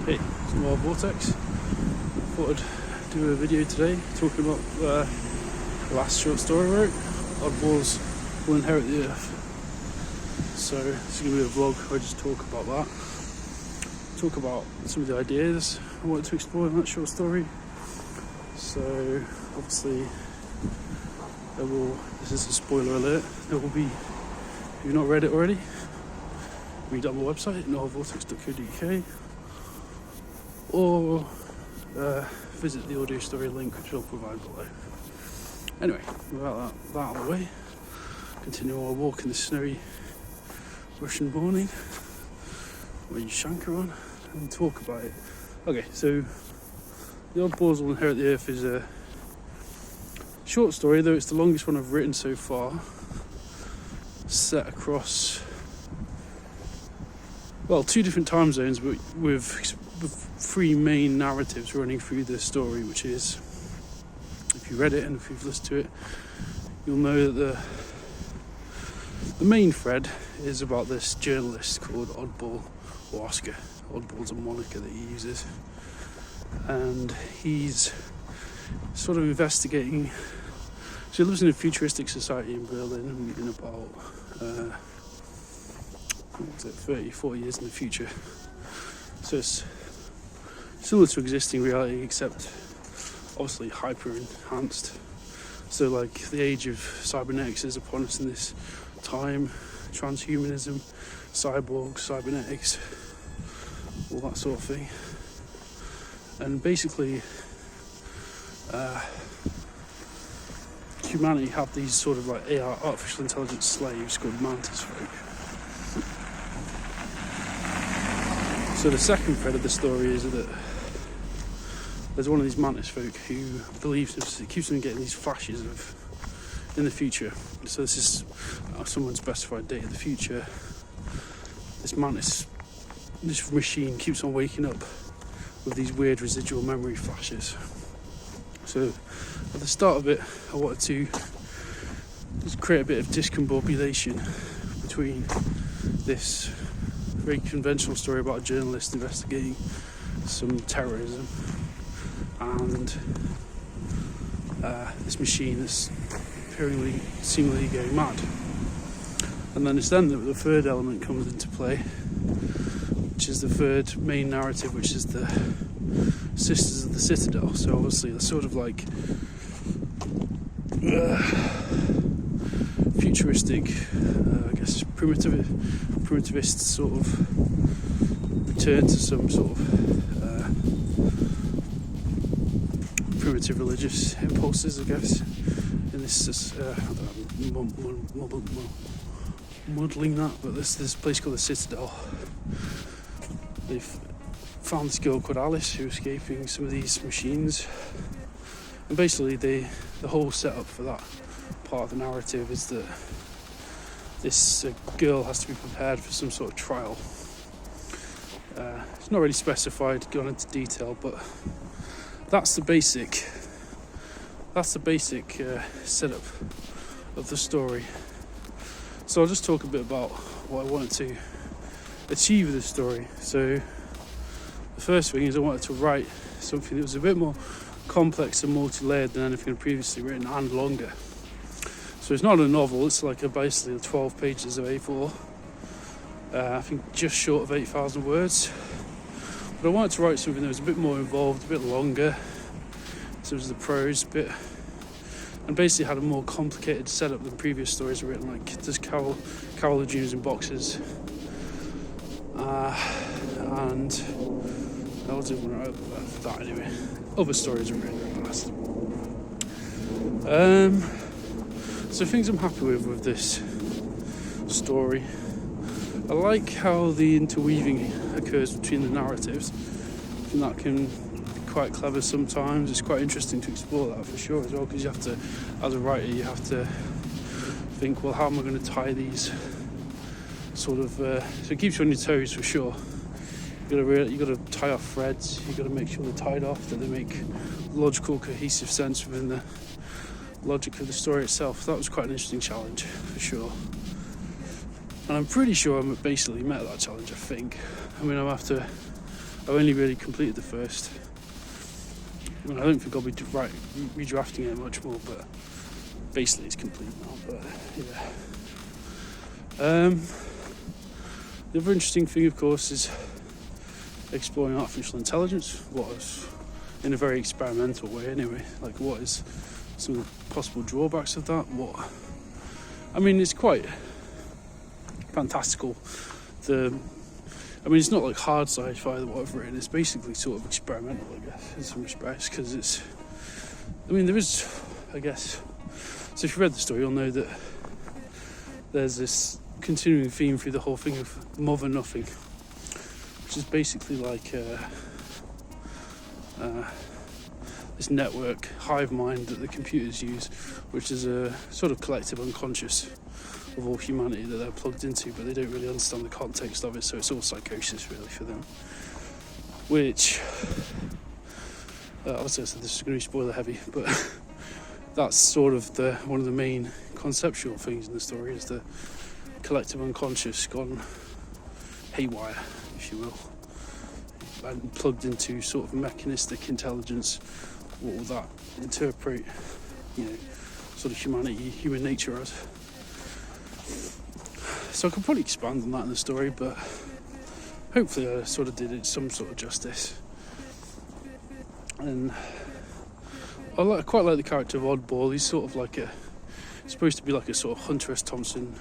Hey, it's more Vortex. Thought I'd do a video today talking about the last short story I wrote, Oddballs Will Inherit the Earth. So this is going to be a vlog where I just talk about that. Talk about some of the ideas I wanted to explore in that short story. So obviously this is a spoiler alert, there will be, if you've not read it already, read on my website, novelvortex.co.uk, or visit the Audiostory link which I'll provide below. Anyway, without that out of the way, continue our walk in the snowy Russian morning, where you shanker on and talk about it. Okay, so The Oddballs Will Inherit the Earth is a short story, though it's the longest one I've written so far, set across, well, two different time zones, but with three main narratives running through the story, which is, if you read it and if you've listened to it, you'll know that the main thread is about this journalist called Oddball, or Oscar. Oddball's a moniker that he uses, and he's sort of investigating. So he lives in a futuristic society in Berlin in about 30, 40 years in the future. So it's similar to existing reality, except obviously hyper enhanced. So like the age of cybernetics is upon us in this time, transhumanism, cyborgs, cybernetics, all that sort of thing. And basically humanity have these sort of like AI, artificial intelligence slaves called mantis folk. So the second thread of the story is that there's one of these mantis folk who believes it keeps them getting these flashes of in the future. So this is someone specified date of the future. This machine keeps on waking up with these weird residual memory flashes. So at the start of it, I wanted to just create a bit of discombobulation between this very conventional story about a journalist investigating some terrorism and this machine that's seemingly going mad. And then it's then that the third element comes into play, which is the third main narrative, which is the Sisters of the Citadel. So obviously they're sort of like futuristic, I guess primitivist sort of return to some sort of primitive religious impulses, I guess, in this modelling that. But this place called the Citadel, they've found this girl called Alice who's escaping some of these machines, and basically the whole setup for that part of the narrative is that this girl has to be prepared for some sort of trial. It's not really specified, gone into detail, but that's the basic setup of the story. So I'll just talk a bit about what I wanted to achieve with this story. So the first thing is I wanted to write something that was a bit more complex and multi-layered than anything I'd previously written, and longer. So it's not a novel, it's like basically 12 pages of A4, I think just short of 8,000 words. But I wanted to write something that was a bit more involved, a bit longer, so it was the prose bit, and basically had a more complicated setup than previous stories I've written, like there's Carol of Dreams in Boxes, and I was even right for that anyway. Other stories I've written in the past. So things I'm happy with this story. I like how the interweaving occurs between the narratives. I think that can be quite clever sometimes. It's quite interesting to explore that for sure as well, because you have to, as a writer, you have to think, well, how am I going to tie these so it keeps you on your toes for sure. You got to tie off threads. You got to make sure they're tied off, that they make logical, cohesive sense within the logic of the story itself. That was quite an interesting challenge for sure. And I'm pretty sure I basically met that challenge, I think. I mean, I have to I've only really completed the first. I don't think I'll be redrafting it much more, but basically it's complete now. But yeah. The other interesting thing, of course, is exploring artificial intelligence. What is, in a very experimental way, anyway. Like, what is some of the possible drawbacks of that? It's quite fantastical. It's not like hard sci-fi that what I've written. It's basically sort of experimental, I guess, in some respects, because there is, I guess. So if you read the story, you'll know that there's this continuing theme through the whole thing of mother nothing, which is basically like this network hive mind that the computers use, which is a sort of collective unconscious of all humanity that they're plugged into, but they don't really understand the context of it, so it's all psychosis really for them. Which, obviously I said this is going to be spoiler heavy, but that's sort of one of the main conceptual things in the story, is the collective unconscious gone haywire, if you will, and plugged into sort of mechanistic intelligence. What will that interpret, sort of human nature as? So I could probably expand on that in the story, but hopefully I sort of did it some sort of justice. And I quite like the character of Oddball. He's sort of supposed to be like a sort of Hunter S. Thompson,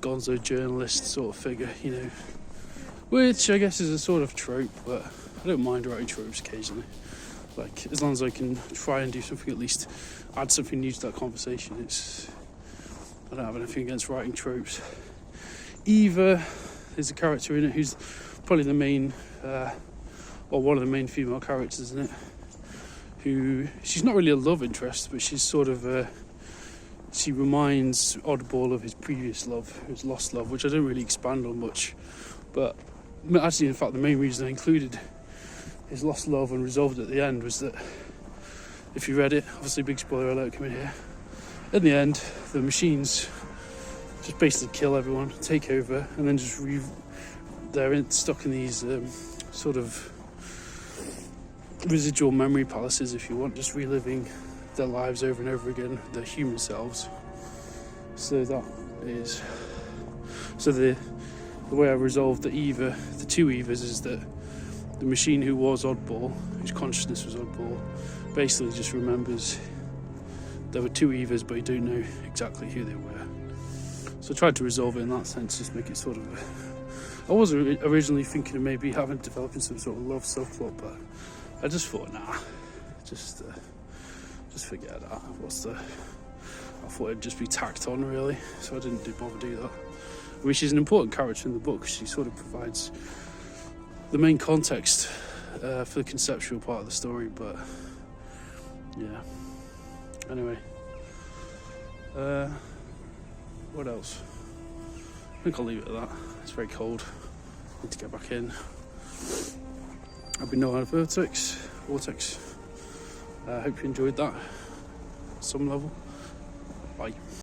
gonzo journalist sort of figure, which I guess is a sort of trope, but I don't mind writing tropes occasionally. Like, as long as I can try and do something, at least add something new to that conversation, I don't have anything against writing tropes. Eva is a character in it who's probably the main, one of the main female characters in it. She's not really a love interest, but she's sort of she reminds Oddball of his previous love, his lost love, which I don't really expand on much. But actually, in fact, the main reason I included his lost love and resolved at the end was that, if you read it, obviously big spoiler alert coming here, in the end the machines just basically kill everyone, take over, and then they're stuck in these sort of residual memory palaces, if you want, just reliving their lives over and over again, their human selves. So the way I resolved the two Evas, is that the machine who was Oddball, whose consciousness was Oddball, basically just remembers there were two Evas, but you don't know exactly who they were. So I tried to resolve it in that sense, just make it sort of I was originally thinking of maybe developing some sort of love subplot, but I just thought, nah, just forget that. I thought it'd just be tacked on, really, so I didn't bother do that. She's an important character in the book. She sort of provides the main context for the conceptual part of the story, but yeah. Anyway, what else? I think I'll leave it at that. It's very cold. I need to get back in. I've been Noah Vortex. I hope you enjoyed that at some level. Bye.